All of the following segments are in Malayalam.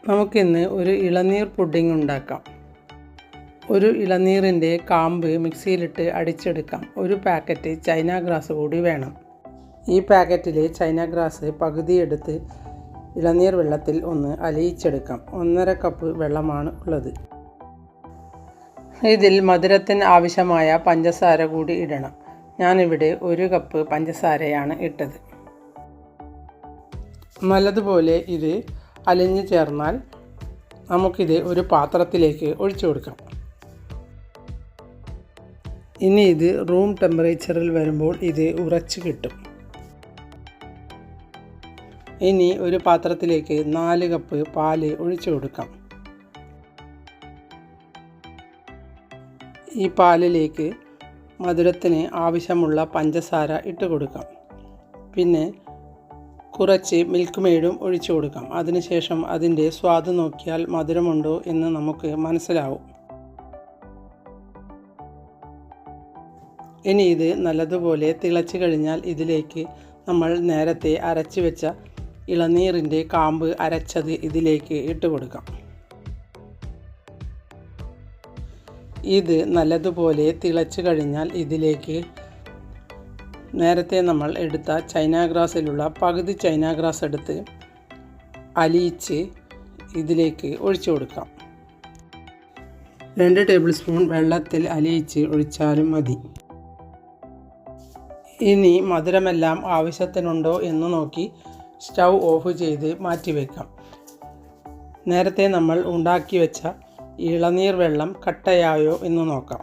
നമുക്കിന്ന് ഒരു ഇളനീർ പുഡിംഗ് ഉണ്ടാക്കാം. ഒരു ഇളനീരിൻ്റെ കാമ്പ് മിക്സിയിലിട്ട് അടിച്ചെടുക്കാം. ഒരു പാക്കറ്റ് ചൈന ഗ്രാസ് കൂടി വേണം. ഈ പാക്കറ്റിൽ ചൈന ഗ്രാസ് പകുതി എടുത്ത് ഇളനീർ വെള്ളത്തിൽ ഒന്ന് അലിയിച്ചെടുക്കാം. 1.5 കപ്പ് വെള്ളമാണ് ഉള്ളത്. ഇതിൽ മധുരത്തിന് ആവശ്യമായ പഞ്ചസാര കൂടി ഇടണം. ഞാനിവിടെ 1 കപ്പ് പഞ്ചസാരയാണ് ഇട്ടത്. നല്ലതുപോലെ ഇത് അലിഞ്ഞു ചേർന്നാൽ നമുക്കിത് ഒരു പാത്രത്തിലേക്ക് ഒഴിച്ചു കൊടുക്കാം. ഇനി ഇത് റൂം ടെമ്പറേച്ചറിൽ വരുമ്പോൾ ഇത് ഉറച്ച് കിട്ടും. ഇനി ഒരു പാത്രത്തിലേക്ക് 4 കപ്പ് പാല് ഒഴിച്ചു കൊടുക്കാം. ഈ പാലിലേക്ക് മധുരത്തിന് ആവശ്യമുള്ള പഞ്ചസാര ഇട്ട് കൊടുക്കാം. പിന്നെ കുറച്ച് മിൽക്ക് മെയ്ഡും ഒഴിച്ചു കൊടുക്കാം. അതിനുശേഷം അതിൻ്റെ സ്വാദ് നോക്കിയാൽ മധുരമുണ്ടോ എന്ന് നമുക്ക് മനസ്സിലാവും. ഇനി ഇത് നല്ലതുപോലെ തിളച്ച് കഴിഞ്ഞാൽ ഇതിലേക്ക് നമ്മൾ നേരത്തെ അരച്ച് വെച്ച ഇളനീരിൻ്റെ കാമ്പ് അരച്ചത് ഇതിലേക്ക് ഇട്ട് കൊടുക്കാം. ഇത് നല്ലതുപോലെ തിളച്ച് കഴിഞ്ഞാൽ ഇതിലേക്ക് നേരത്തെ നമ്മൾ എടുത്ത ചൈന ഗ്രാസിലുള്ള പകുതി ചൈന ഗ്രാസ് എടുത്ത് അലിയിച്ച് ഇതിലേക്ക് ഒഴിച്ചു കൊടുക്കാം. 2 ടേബിൾ സ്പൂൺ വെള്ളത്തിൽ അലിയിച്ച് ഒഴിച്ചാലും മതി. ഇനി മധുരമെല്ലാം ആവശ്യത്തിനുണ്ടോ എന്ന് നോക്കി സ്റ്റൗ ഓഫ് ചെയ്ത് മാറ്റിവെക്കാം. നേരത്തെ നമ്മൾ ഉണ്ടാക്കി വെച്ച ഇളനീർ വെള്ളം കട്ടയായോ എന്ന് നോക്കാം.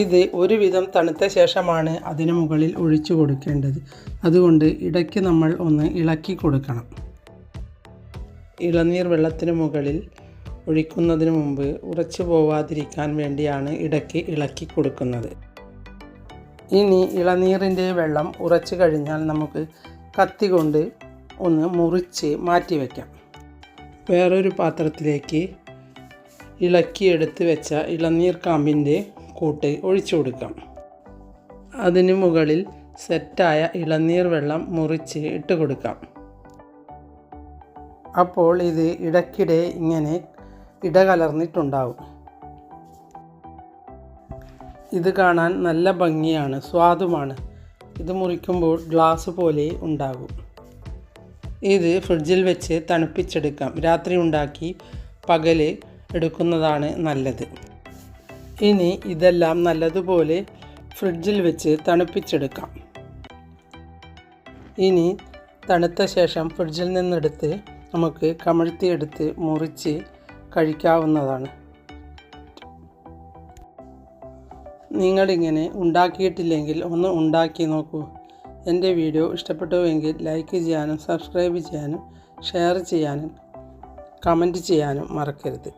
ഇത് ഒരുവിധം തണുത്ത ശേഷമാണ് അതിന് മുകളിൽ ഒഴിച്ചു കൊടുക്കേണ്ടത്. അതുകൊണ്ട് ഇടയ്ക്ക് നമ്മൾ ഒന്ന് ഇളക്കി കൊടുക്കണം. ഇളനീർ വെള്ളത്തിന് മുകളിൽ ഒഴിക്കുന്നതിന് മുമ്പ് ഉറച്ചു പോവാതിരിക്കാൻ വേണ്ടിയാണ് ഇടയ്ക്ക് ഇളക്കി കൊടുക്കുന്നത്. ഇനി ഇളനീരിൻ്റെ വെള്ളം ഉറച്ചു കഴിഞ്ഞാൽ നമുക്ക് കത്തി കൊണ്ട് ഒന്ന് മുറിച്ച് മാറ്റി വയ്ക്കാം. വേറൊരു പാത്രത്തിലേക്ക് ഇളക്കിയെടുത്ത് വെച്ച ഇളനീർ കാമ്പിൻ്റെ കൂട്ട് ഒഴിച്ചു കൊടുക്കാം. അതിന് മുകളിൽ സെറ്റായ ഇളനീർ വെള്ളം മുറിച്ച് ഇട്ട് കൊടുക്കാം. അപ്പോൾ ഇത് ഇടയ്ക്കിടെ ഇങ്ങനെ ഇടകലർന്നിട്ടുണ്ടാവും. ഇത് കാണാൻ നല്ല ഭംഗിയാണ്, സ്വാദുമാണ്. ഇത് മുറിക്കുമ്പോൾ ഗ്ലാസ് പോലെ ഉണ്ടാകും. ഇത് ഫ്രിഡ്ജിൽ വെച്ച് തണുപ്പിച്ചെടുക്കാം. രാത്രി ഉണ്ടാക്കി പകൽ എടുക്കുന്നതാണ് നല്ലത്. ഇനി ഇതെല്ലാം നല്ലതുപോലെ ഫ്രിഡ്ജിൽ വെച്ച് തണുപ്പിച്ചെടുക്കാം. ഇനി തണുത്ത ശേഷം ഫ്രിഡ്ജിൽ നിന്നെടുത്ത് നമുക്ക് കമഴ്ത്തിയെടുത്ത് മുറിച്ച് കഴിക്കാവുന്നതാണ്. നിങ്ങളിങ്ങനെ ഉണ്ടാക്കിയിട്ടില്ലെങ്കിൽ ഒന്ന് ഉണ്ടാക്കി നോക്കൂ. എൻ്റെ വീഡിയോ ഇഷ്ടപ്പെട്ടുവെങ്കിൽ ലൈക്ക് ചെയ്യാനും സബ്സ്ക്രൈബ് ചെയ്യാനും ഷെയർ ചെയ്യാനും കമൻറ്റ് ചെയ്യാനും മറക്കരുത്.